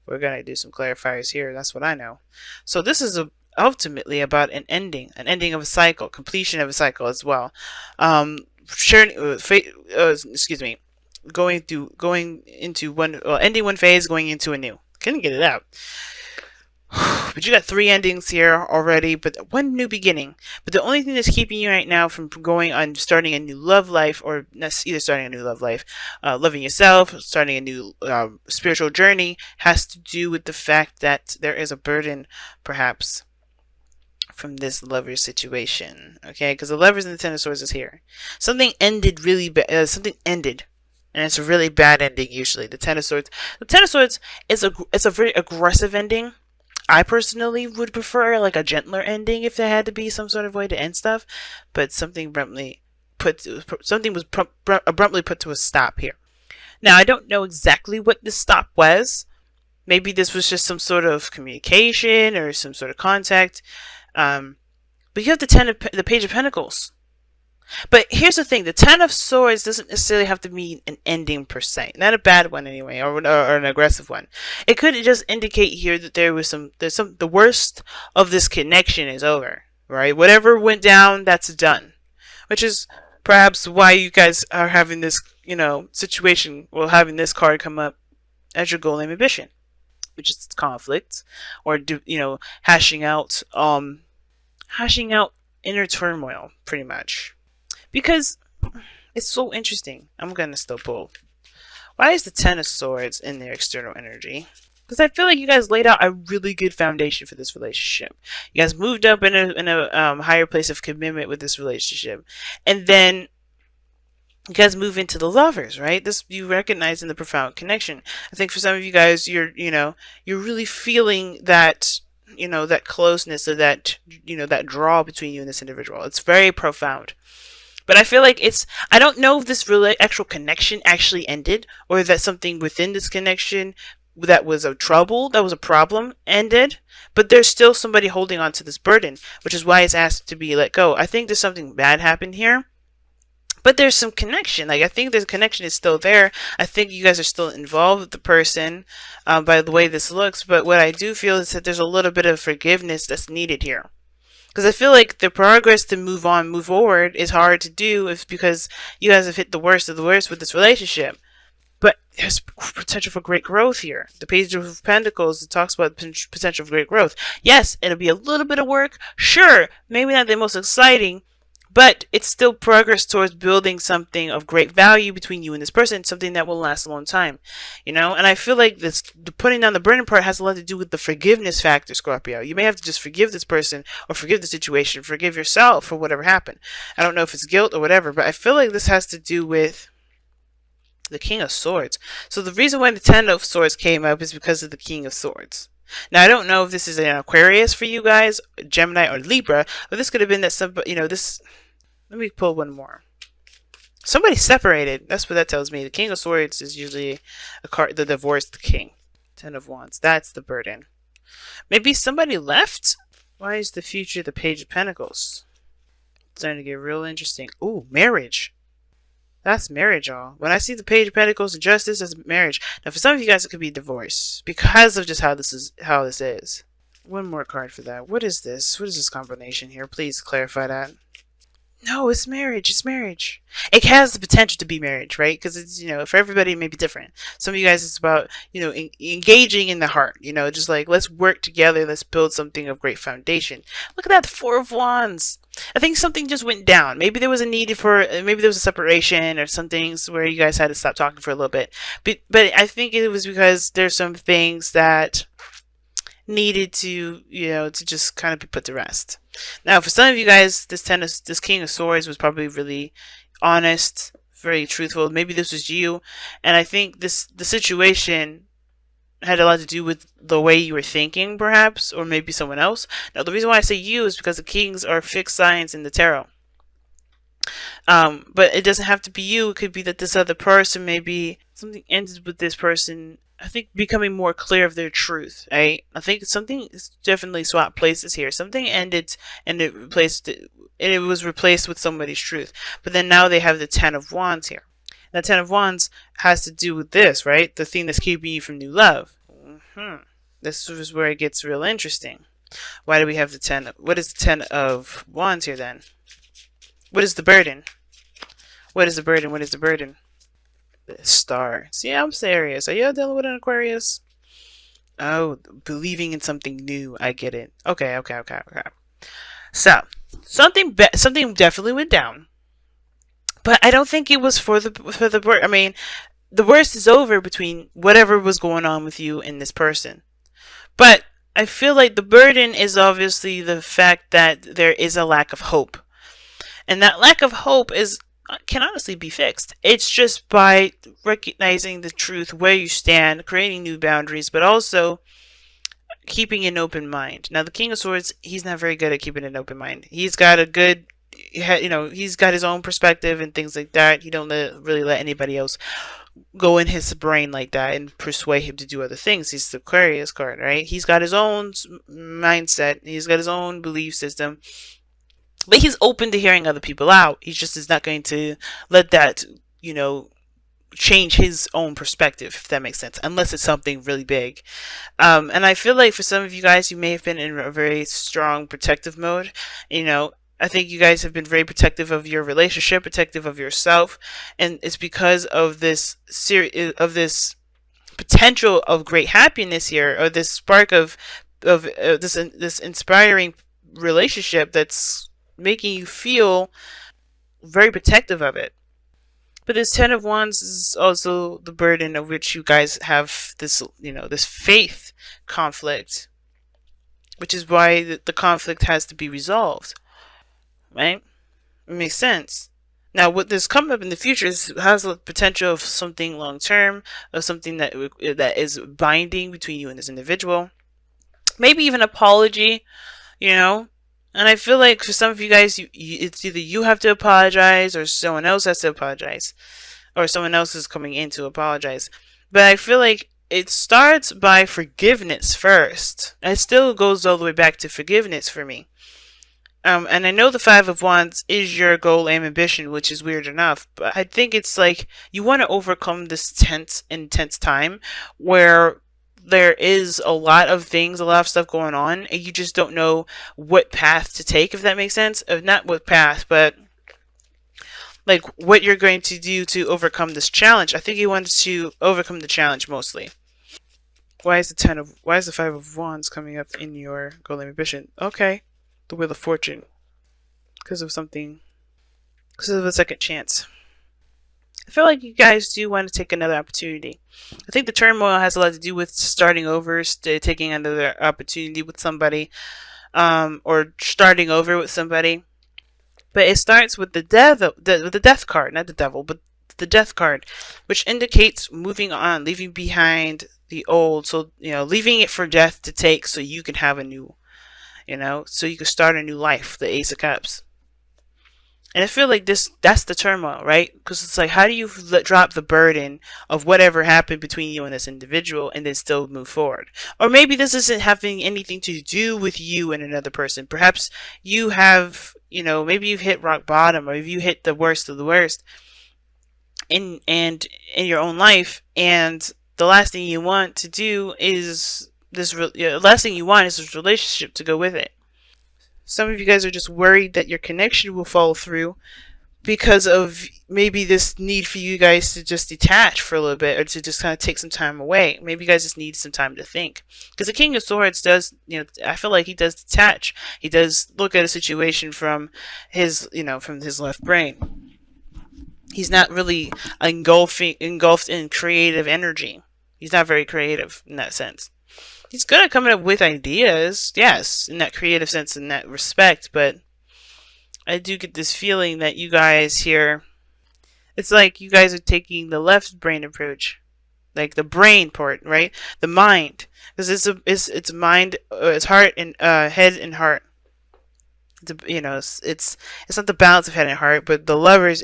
We're going to do some clarifiers here. That's what I know. So this is ultimately about an ending of a cycle, completion of a cycle as well. Sharing, excuse me, going into one, well, ending one phase, going into a new. Couldn't get it out. But you got 3 endings here already, but one new beginning. But the only thing that's keeping you right now from going on starting a new love life, or either starting a new love life, loving yourself, starting a new spiritual journey, has to do with the fact that there is a burden, perhaps, from this lover situation. Okay, because the lovers and the Ten of Swords is here. Something ended really bad. Something ended. And it's a really bad ending usually. The Ten of Swords. The Ten of Swords is a very aggressive ending. I personally would prefer like a gentler ending if there had to be some sort of way to end stuff, but something was abruptly put to a stop here. Now I don't know exactly what this stop was. Maybe this was just some sort of communication or some sort of contact. But you have the Page of Pentacles. But here's the thing, the Ten of Swords doesn't necessarily have to mean an ending per se. Not a bad one anyway, or an aggressive one. It could just indicate here that the worst of this connection is over, right? Whatever went down, that's done. Which is perhaps why you guys are having this, situation, well, having this card come up as your goal and ambition, which is conflict, or hashing out inner turmoil, pretty much. Because it's so interesting. I'm going to still pull. Why is the Ten of Swords in their external energy? Because I feel like you guys laid out a really good foundation for this relationship. You guys moved up in a higher place of commitment with this relationship. And then you guys move into the lovers, right? This you recognize in the profound connection. I think for some of you guys, you're really feeling that, that closeness, or that, that draw between you and this individual. It's very profound. But I feel like I don't know if this actual connection actually ended, or that something within this connection that was a problem ended, but there's still somebody holding on to this burden, which is why it's asked to be let go. I think there's something bad happened here, but there's some connection. Like, I think the connection is still there. I think you guys are still involved with the person, by the way this looks, but what I do feel is that there's a little bit of forgiveness that's needed here. Because I feel like the progress to move forward is hard to do because you guys have hit the worst of the worst with this relationship. But there's potential for great growth here. The Page of Pentacles, it talks about potential for great growth. Yes, it'll be a little bit of work. Sure, maybe not the most exciting, but it's still progress towards building something of great value between you and this person, something that will last a long time, And I feel like the putting down the burden part has a lot to do with the forgiveness factor, Scorpio. You may have to just forgive this person, or forgive the situation, forgive yourself for whatever happened. I don't know if it's guilt or whatever, but I feel like this has to do with the King of Swords. So the reason why the Ten of Swords came up is because of the King of Swords. Now, I don't know if this is an Aquarius for you guys, Gemini, or Libra, but this could have been that somebody, this... Let me pull one more. Somebody separated. That's what that tells me. The King of Swords is usually a card, the divorced king. Ten of Wands. That's the burden. Maybe somebody left? Why is the future the Page of Pentacles? It's starting to get real interesting. Ooh, marriage. That's marriage, y'all. When I see the Page of Pentacles and Justice, that's marriage. Now, for some of you guys, it could be divorce because of just how this is. One more card for that. What is this? What is this combination here? Please clarify that. No, it's marriage. It's marriage. It has the potential to be marriage, right? Because it's, for everybody it may be different. Some of you guys, it's about, engaging in the heart, just like, let's work together. Let's build something of great foundation. Look at that, 4 of Wands. I think something just went down. Maybe there was maybe there was a separation or some things where you guys had to stop talking for a little bit. But I think it was because there's some things that needed to, to just kind of be put to rest. Now, for some of you guys, this King of Swords was probably really honest, very truthful. Maybe this was you, and I think the situation had a lot to do with the way you were thinking, perhaps, or maybe someone else. Now, the reason why I say you is because the kings are fixed signs in the tarot. But it doesn't have to be you. It could be that this other person, maybe something ended with this person, I think, becoming more clear of their truth, right? I think something definitely swapped places here. Something ended and it was replaced with somebody's truth. But then now they have the Ten of Wands here. That Ten of Wands has to do with this, right? The thing that's keeping you from new love. Hmm. This is where it gets real interesting. Why do we have the 10? What is the 10 of wands here then? What is the burden? What is the burden? What is the burden? The star. See, I'm serious. Are you dealing with an Aquarius? Oh, believing in something new. I get it. Okay, okay, okay, okay. So, something definitely went down, but I don't think it was for the worst. I mean, the worst is over between whatever was going on with you and this person. But I feel like the burden is obviously the fact that there is a lack of hope. And that lack of hope is can honestly be fixed. It's just by recognizing the truth, where you stand, creating new boundaries, but also keeping an open mind. Now, the King of Swords, he's not very good at keeping an open mind. He's got a good, he's got his own perspective and things like that. He don't really let anybody else go in his brain like that and persuade him to do other things. He's the Aquarius card, right? He's got his own mindset. He's got his own belief system. But he's open to hearing other people out. He just is not going to let that, change his own perspective, if that makes sense, unless it's something really big. And I feel like for some of you guys, you may have been in a very strong protective mode. I think you guys have been very protective of your relationship, protective of yourself, and it's because of this potential of great happiness here, or this spark of this inspiring relationship that's making you feel very protective of it. But this 10 of Wands is also the burden of which you guys have this faith conflict, which is why the conflict has to be resolved, right? It makes sense. Now, what this coming up in the future has the potential of something long term, of something that is binding between you and this individual. Maybe even apology, And I feel like for some of you guys, it's either you have to apologize or someone else has to apologize, or someone else is coming in to apologize. But I feel like it starts by forgiveness first. It still goes all the way back to forgiveness for me. And I know the 5 of Wands is your goal and ambition, which is weird enough, but I think it's like you want to overcome this intense time where there is a lot of stuff going on, and you just don't know what path to take, if that makes sense. Not what path, but like what you're going to do to overcome this challenge. I think you want to overcome the challenge mostly. Why is the 5 of Wands coming up in your goal and ambition? Okay. The Wheel of Fortune. Because of a second chance. I feel like you guys do want to take another opportunity. I think the turmoil has a lot to do with starting over, taking another opportunity with somebody, or starting over with somebody. But it starts with the death card, not the devil, but the death card, which indicates moving on, leaving behind the old. So, leaving it for death to take so you can have a new, so you can start a new life, the Ace of Cups. And I feel like that's the turmoil, right? Because it's like, how do you drop the burden of whatever happened between you and this individual and then still move forward? Or maybe this isn't having anything to do with you and another person. Perhaps you have, maybe you've hit rock bottom, or maybe you hit the worst of the worst in your own life, and the last thing you want to do is this relationship to go with it. Some of you guys are just worried that your connection will fall through because of maybe this need for you guys to just detach for a little bit, or to just kind of take some time away. Maybe you guys just need some time to think. Because the King of Swords does, I feel like he does detach. He does look at a situation from his left brain. He's not really engulfed in creative energy. He's not very creative in that sense. He's good at coming up with ideas, yes, in that creative sense, in that respect, but I do get this feeling that you guys here, it's like you guys are taking the left brain approach, like the brain part, right? The mind, because it's mind, it's heart and head and heart. It's not the balance of head and heart, but the levers.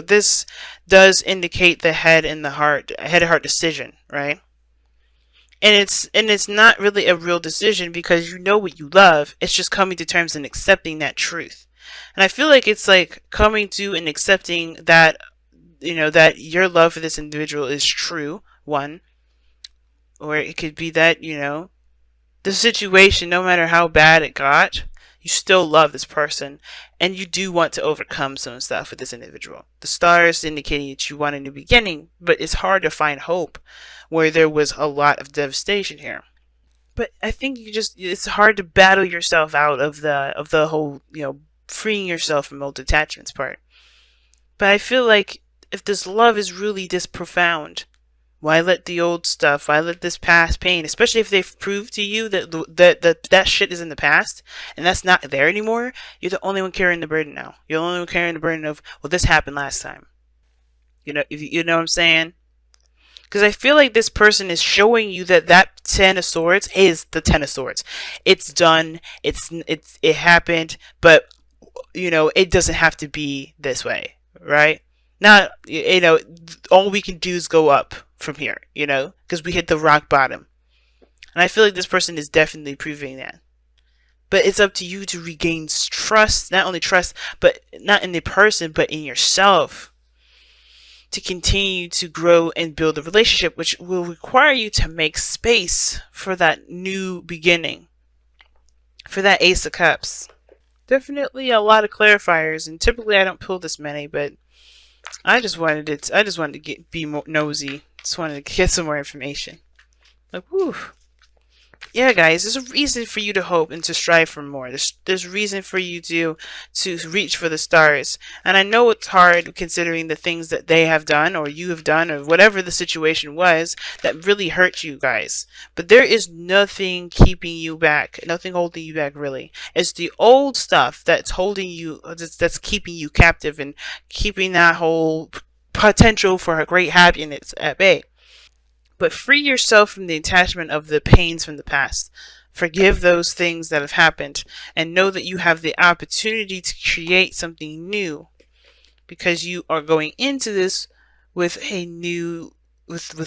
This does indicate the head and heart decision, right? And it's not really a real decision, because you know what you love. It's just coming to terms and accepting that truth. And I feel like it's like coming to and accepting that, that your love for this individual is true, one. Or it could be that, the situation, no matter how bad it got, you still love this person and you do want to overcome some stuff with this individual. The stars indicating that you want a new beginning, but it's hard to find hope where there was a lot of devastation here. But I think it's hard to battle yourself out of the whole, freeing yourself from old attachments part. But I feel like if this love is really this profound, why let the old stuff? Why let this past pain? Especially if they've proved to you that shit is in the past and that's not there anymore. You're the only one carrying the burden now. You're the only one carrying the burden of, well, this happened last time. You know what I'm saying? Because I feel like this person is showing you that Ten of Swords is the Ten of Swords. It's done. It happened. But it doesn't have to be this way, right? Not, all we can do is go up from here, because we hit the rock bottom. And I feel like this person is definitely proving that. But it's up to you to regain trust, not only trust, but not in the person, but in yourself, to continue to grow and build a relationship, which will require you to make space for that new beginning, for that Ace of Cups. Definitely a lot of clarifiers, and typically I don't pull this many, but I just wanted to be more nosy. Just wanted to get some more information. Like, whew. Yeah, guys, there's a reason for you to hope and to strive for more. There's reason for you to reach for the stars. And I know it's hard considering the things that they have done or you have done or whatever the situation was that really hurt you guys. But there is nothing keeping you back, nothing holding you back really. It's the old stuff that's holding you, that's keeping you captive and keeping that whole potential for a great happiness at bay. But free yourself from the attachment of the pains from the past. Forgive those things that have happened and know that you have the opportunity to create something new, because you are going into this with a new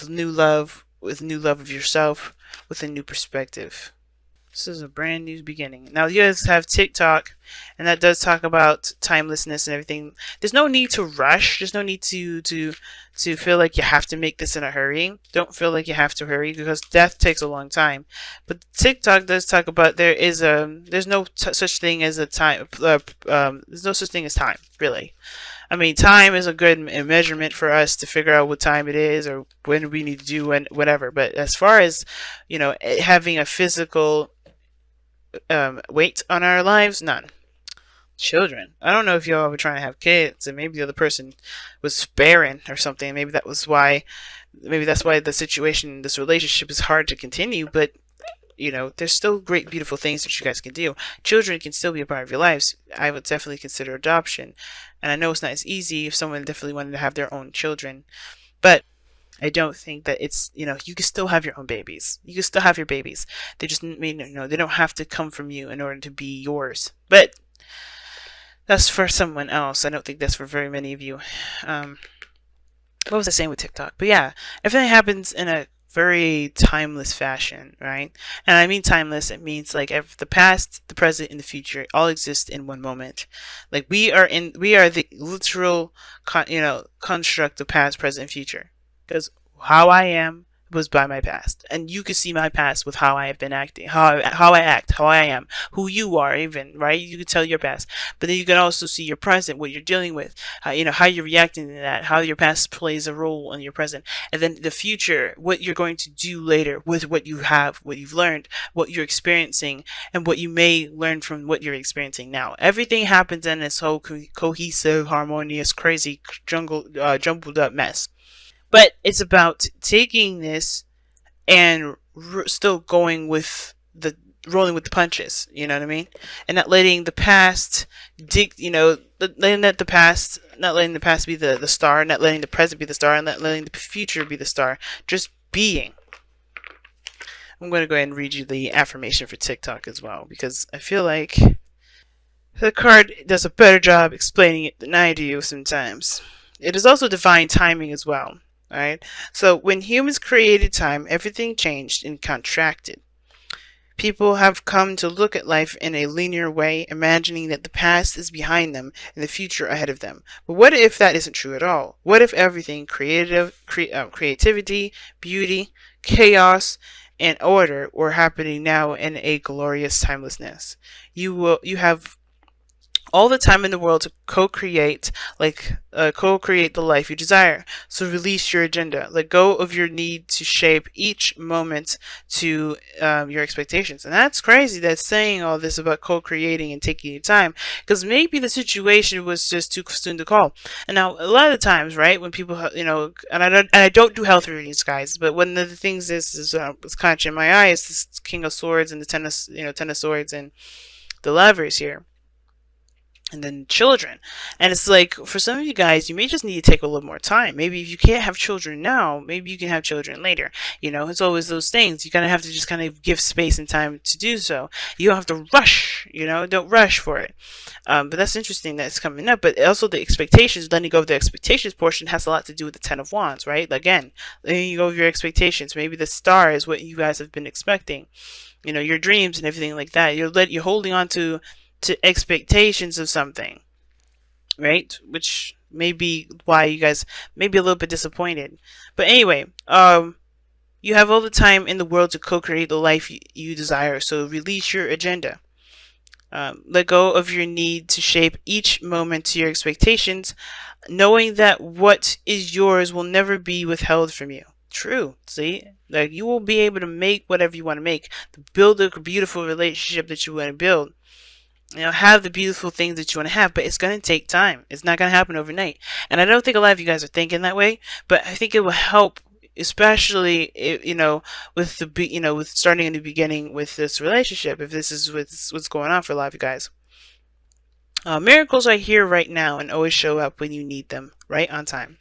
new love of yourself, with a new perspective. This is a brand new beginning. Now you guys have TikTok, and that does talk about timelessness and everything. There's no need to rush. There's no need to feel like you have to make this in a hurry. Don't feel like you have to hurry, because death takes a long time. But TikTok does talk about there's no such thing as a time. There's no such thing as time, really. I mean, time is a good measurement for us to figure out what time it is or when we need to do and whatever. But as far as having a physical weight on our lives, none. Children. I don't know if y'all were trying to have kids and maybe the other person was barren or something. Maybe that's why the situation, this relationship is hard to continue, but there's still great, beautiful things that you guys can do. Children can still be a part of your lives. I would definitely consider adoption. And I know it's not as easy if someone definitely wanted to have their own children, but I don't think that it's, you can still have your own babies. You can still have your babies. They just mean, they don't have to come from you in order to be yours. But that's for someone else. I don't think that's for very many of you. What was I saying with TikTok? But yeah, everything happens in a very timeless fashion, right? And I mean timeless, it means like the past, the present, and the future all exist in one moment. Like we are the literal construct of past, present, and future. Because how I am was by my past, and you can see my past with how I have been acting, how I act, how I am, who you are, even, right? You can tell your past, but then you can also see your present, what you're dealing with, how you're reacting to that, how your past plays a role in your present, and then the future, what you're going to do later with what you have, what you've learned, what you're experiencing, and what you may learn from what you're experiencing now. Everything happens in this whole cohesive, harmonious, crazy, jumbled up mess. But it's about taking this and still going with rolling with the punches. You know what I mean? And not letting the past not letting the past be the star, not letting the present be the star, and not letting the future be the star. Just being. I'm going to go ahead and read you the affirmation for TikTok as well, because I feel like the card does a better job explaining it than I do sometimes. It is also divine timing as well. Alright, so when humans created time, everything changed and contracted. People have come to look at life in a linear way, imagining that the past is behind them and the future ahead of them. But what if that isn't true at all? What if everything, creativity, beauty, chaos, and order were happening now in a glorious timelessness. You have all the time in the world to co-create, co-create the life you desire. So release your agenda. Let go of your need to shape each moment to your expectations. And that's crazy. That's saying all this about co-creating and taking your time, because maybe the situation was just too soon to call. And now a lot of the times, right, when people, and I don't do health readings, guys, but one of the things is catching my eye is this King of Swords and the Ten of Swords and the Lovers here, and then children. And it's like, for some of you guys, you may just need to take a little more time. Maybe if you can't have children now, maybe you can have children later. It's always those things. You kind of have to just kind of give space and time to do so. You don't have to rush, don't rush for it. But that's interesting that it's coming up. But also the expectations, letting go of the expectations portion has a lot to do with the Ten of Wands, right? Again, letting go of your expectations. Maybe the star is what you guys have been expecting. Your dreams and everything like that. You're holding on to expectations of something, right? Which may be why you guys may be a little bit disappointed. But anyway, you have all the time in the world to co-create the life you desire. So release your agenda. Let go of your need to shape each moment to your expectations, knowing that what is yours will never be withheld from you. True. See, like, you will be able to make whatever you want to make, to build a beautiful relationship that you want to build. Have the beautiful things that you want to have, but it's going to take time. It's not going to happen overnight. And I don't think a lot of you guys are thinking that way, but I think it will help, especially, with with starting a new beginning with this relationship, if this is what's going on for a lot of you guys. Miracles are here right now and always show up when you need them, right on time.